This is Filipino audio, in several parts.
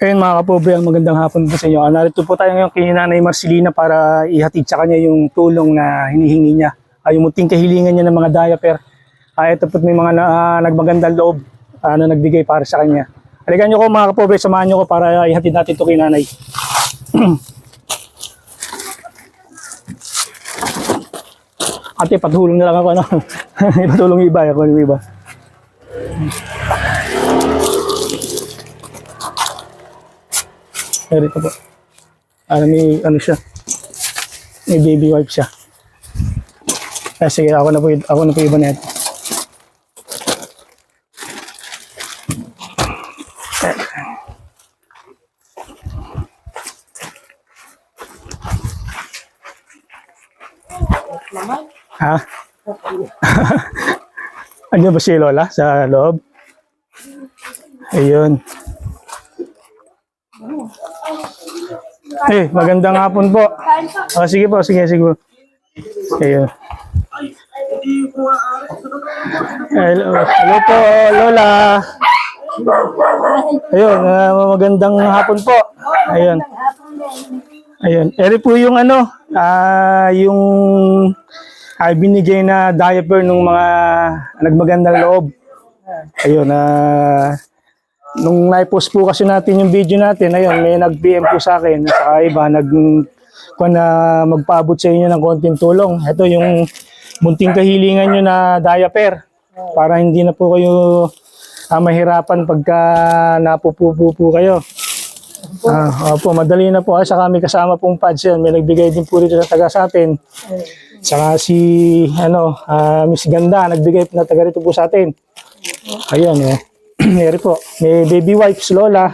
Ayun mga kapobre, ang magandang hapon po sa inyo. Narito po tayo ngayon kay Nanay Marcelina para ihatid sa kanya yung tulong na hinihingi niya. Yung munting kahilingan niya ng mga diaper. Ito po may mga nagmagandang loob na nagbigay para sa kanya. Halika niyo ko mga kapobre, samahan niyo ko para ihatid natin ito kay Nanay. Ate, patulong na lang ako. Patulong yung iba, ako yung iba. Dito po. May ano siya. May baby wipe siya. Sige, ako na po iba na ito. Ha? Ano ba si Lola sa loob? Ayun. Magandang hapon po. Sige po, sige. Ayun. Hello po, Lola. Ayun, magandang hapon po. Ayun. Eri po yung yung binigay na diaper ng mga nagmagandang loob. Ayun, nung na-post po kasi natin yung video natin, ayun, may nag-PM po sa akin, saka iba, magpaabot sa inyo ng konting tulong. Ito yung munting kahilingan nyo na diaper, para hindi na po kayo mahirapan pagka napupupo po kayo. Opo, madali na po. Saka may kasama pong pads yan. May nagbigay din po dito sa taga sa atin. Saka si Miss Ganda, nagbigay na taga rito po sa atin. Ayun Mary po, may baby wipes, Lola.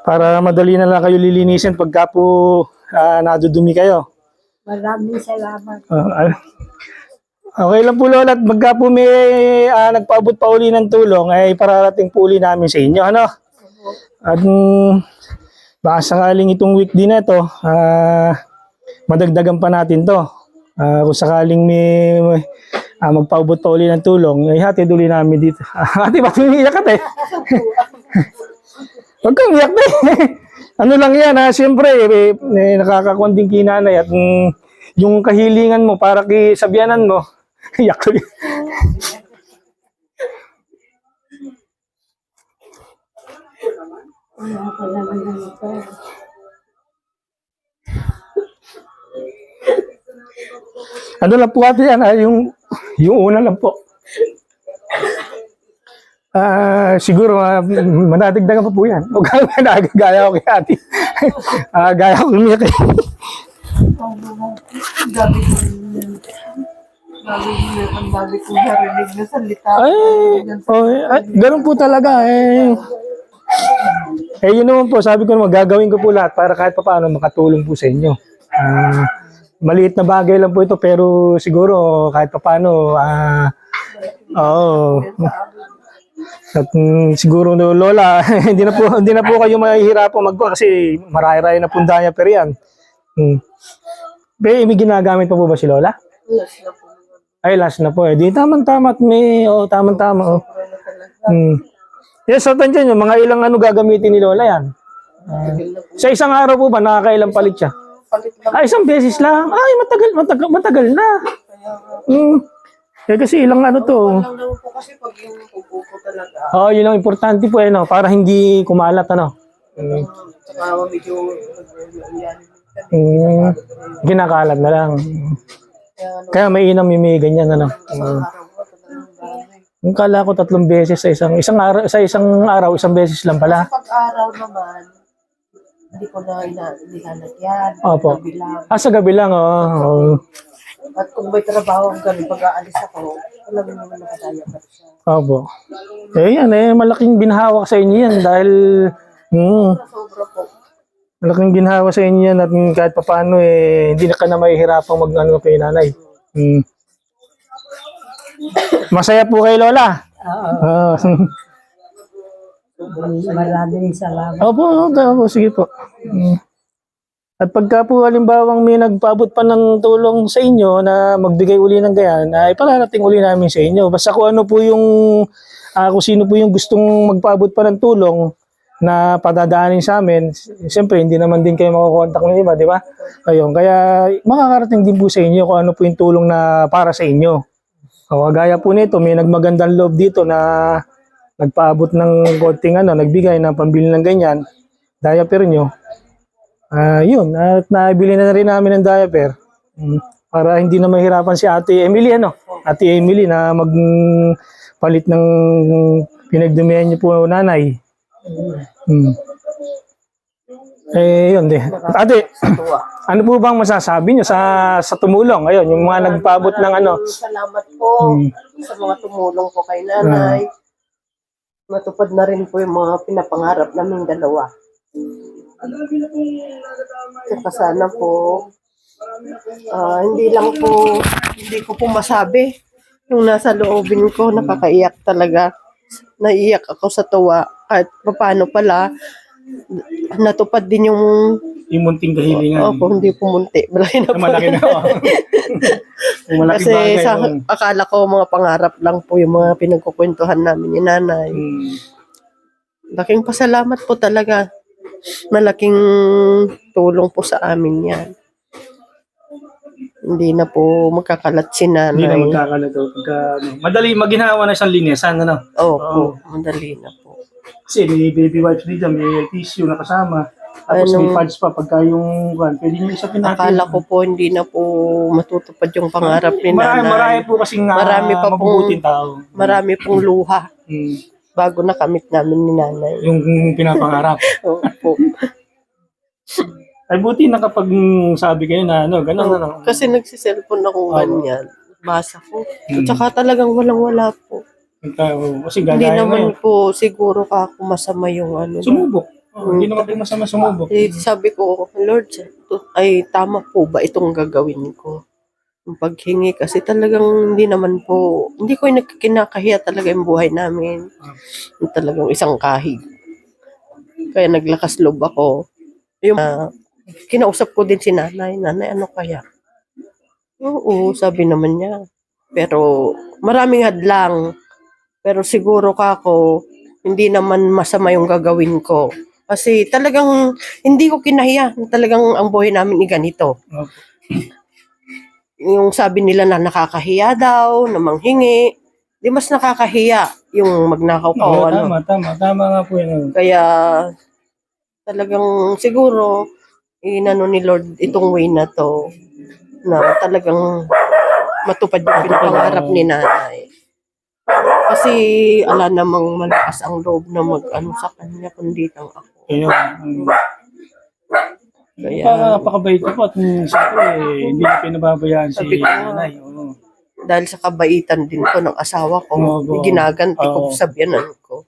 Para madali na lang kayo lilinisin pagka po nadudumi kayo. Maraming salamat. Okay lang po, Lola. At pagka po may nagpaabot pa uli ng tulong, ay pararating po uli namin sa inyo. At baka sakaling itong week din na ito, madagdagan pa natin to. Kung sakaling may magpaubot pa uli ng tulong, ay hatid uli namin dito. Ate, ba't umiiyak ka tayo? Huwag kang iyak tayo. Ano lang yan, siyempre, nakakakonding kinanay at yung kahilingan mo para sabihanan mo, iyak ko yun. Ano lang po ate yan, yung una lang po. Siguro manadagdagan pa po yan. Huwag kang gaya ko kay ate. Gaya ko umiyak eh. Gabi ko narinig na salita. Ganun po talaga yun naman po, sabi ko naman, gagawin ko po lahat para kahit paano makatulong po sa inyo. Maliit na bagay lang po ito, pero siguro kahit paano, at siguro Lola, hindi na po kayo mahihirapan kasi maraya-raya na pong diaper yan. May ginagamit pa po ba si Lola? Last na po. Last na po Di tamang-tama at may, tamang-tama. Yes, so tandiyan yung mga ilang gagamitin ni Lola yan. Sa isang araw po ba, nakakailang palit siya? Isang beses lang. Matagal na. Kasi ilang to. Lang naman po kasi pag yung pupupo talaga. Yun ang importante po para hindi kumalat Saka medyo kinakalat na lang. Kaya may inam may ganyan Yung kala ko 3 beses sa isang araw, isang beses lang pala. Pag-araw naman, hindi ko na yan. Opo. Gabi lang. Sa gabi lang, At kung may trabaho ang ganun, pag-aalis ako, alam naman nakadaya pa siya. Opo. Yan malaking binhawak sa inyo yan dahil Sobra po. malaking ginhawa sa inyo yan at kahit paano hindi na ka na mahihirapang mag-ano kay nanay. Masaya po kay Lola. Maraming salamat. Opo, sige po. At pagka po halimbawang may nagpaabot pa ng tulong sa inyo na magbigay uli ng gayan, ay pararating uli namin sa inyo. Basta kung ano po yung, kung sino po yung gustong magpaabot pa ng tulong, na padadaanin sa amin, siyempre hindi naman din kayo makakontak ng iba, di ba? Ayun, kaya makakarating din po sa inyo kung ano po yung tulong na para sa inyo. O, kagaya po nito, may nagmagandang loob dito na nagpaabot ng konting nagbigay ng pambili ng ganyan, diaper nyo. Yun, at nabili na rin namin ng diaper. Para hindi na mahirapan si Ate Emily, Ate Emily na magpalit ng pinagdumihan niyo po nanay. Yun din. Ate, ano po bang masasabi niyo sa tumulong? Ayun, yung mga nagpaabot ng Salamat po sa mga tumulong po kay nanay. Matupad na rin po yung mga pinapangarap naming dalawa. Saka sana po, hindi ko po masabi. Yung nasa loobin ko, nakakaiyak talaga. Naiiyak ako sa tuwa. Kahit paano pala, natupad din yung munting kahilingan. Opo, hindi pumunti. Malaki na po. Malaki na. Malaki Kasi bagay. akala ko mga pangarap lang po yung mga pinagkukwentuhan namin ni nanay. Laking pasalamat po talaga. Malaking tulong po sa amin yan. Hindi na po magkakalat si nanay. Hindi na magkakalat. Madali maginawa na siyang linisan, Opo, madali na po. Kasi may baby wipes dito, may tissue na kasama. Tapos may pads pa pagka yung pwede nyo isapin natin. Akala ko po hindi na po matutupad yung pangarap ni nanay. Marami po kasing mabubuting tao. Marami pong luha bago nakamit namin ni nanay. Yung pinapangarap. Opo. Ay buti na kapag sabi kayo na gano'n. Kasi nagsiselfon ako ganyan. Basa ko. At saka talagang walang-wala po. Kasi Hindi gagaya naman po siguro ako masama yung sumubok. Hindi naman po masama sumubok. Sabi ko, Lord, ay tama po ba itong gagawin ko? Yung paghingi kasi talagang hindi ko kinakahiya talaga yung buhay namin. Yung talagang isang kahig. Kaya naglakas loob ako. Yung kinausap ko din si nanay, ano kaya? Oo, sabi naman niya. Pero maraming hadlang. Pero siguro hindi naman masama yung gagawin ko. Kasi talagang hindi ko kinahiya. Talagang ang buhay namin ni ganito. Okay. Yung sabi nila na nakakahiya daw, na manghingi. Di mas nakakahiya yung magnakaw ka o ano. Tama nga po yun. Kaya talagang siguro inano ni Lord itong way na to na talagang matupad yung pinapangarap ni nanay. Kasi ala namang malakas ang loob na mag-ano sa kanya kundi lang ako. Kaya napakabait ko po at siyempre hindi na pinababayaan si nanay. Dahil sa kabaitan din ko ng asawa ko, ginaganti ko sa biyanan ko.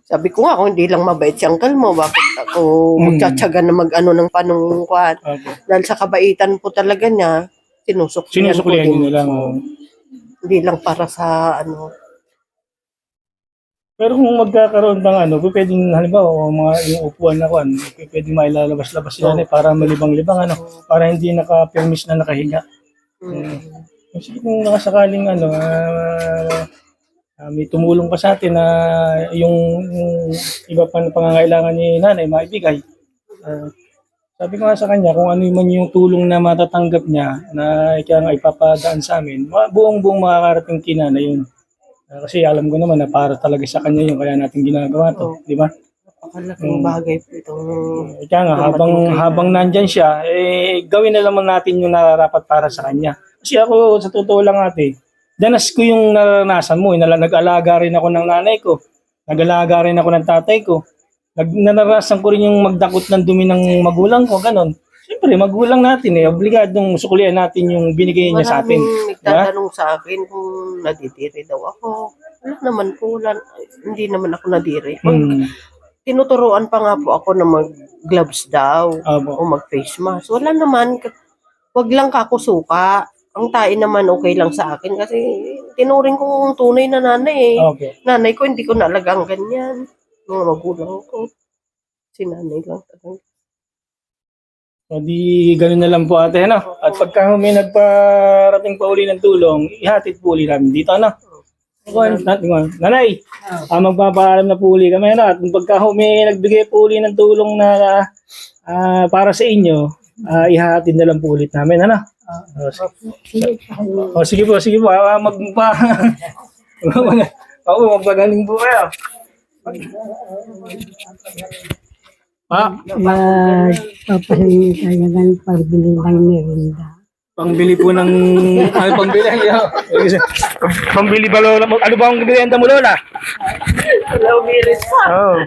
Sabi ko nga, kung hindi lang mabait si uncle mo, bakit ako magtsatsaga na mag-ano ng panungkuhan? Dahil sa kabaitan po talaga niya, sinusuklian ko din. Hindi lang para sa Pero kung magkakaroon ng pwedeng halimbawa yung upuan na pwedeng mailalabas-labas sila para malibang-libang para hindi naka-permis na nakahiga. Kasi kung nakasakaling may tumulong pa sa atin na yung iba pa na pangangailangan ni nanay maibigay. Sabi ko nga sa kanya kung ano man yung tulong na matatanggap niya na kaya nga ipapadaan sa amin, buong makakarating kina na yun. Kasi alam ko naman na para talaga sa kanya yun kaya natin ginagawa to, di ba? Napakalaking bagay po itong kaya nga habang nandyan siya, gawin na naman natin yung nararapat para sa kanya. Kasi ako sa totoo lang ate, danas ko yung naranasan mo, nag-alaga rin ako ng nanay ko, nag-alaga rin ako ng tatay ko. Naranasan ko rin yung magdakot ng dumi ng magulang ko, ganon. Siyempre, magulang natin obligadong suklian natin yung binigay niya sa atin. Maraming nagtatanong sa akin kung nadidiri daw ako. Wala naman po, hindi naman ako nadiri. Tinuturuan pa nga po ako na mag-gloves daw o mag-face mask. Wala naman, wag lang kakusuka. Ang tae naman okay lang sa akin kasi tinuring ko tunay na nanay Nanay ko hindi ko naalagang ganyan. Mga magulang ko. Si nanay lang talaga. O di ganun na lang po ate, At pagka may nagparating pa uli ng tulong, ihatid po uli namin dito, Nanay, magpapaalam na po uli kami, ano, at pagka may nagbigay po uli ng tulong na para sa inyo, ihahatid na lang po ulit namin, ano? Sige po, magpagaling po kayo. Papahingi tayo ng pagbili ng merinda. Pangbili po ng pangbili pambili ba lola mo? Ano ba ang binenta mo lola? Hello, Miris. Oh.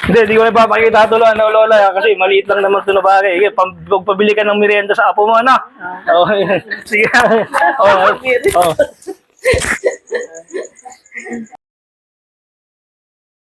Hindi, di ko na papakita ito lola kasi maliit lang naman ito na bagay. Pabili ka ng merienda sa apo mo, ano? Okay. Sige. Oh.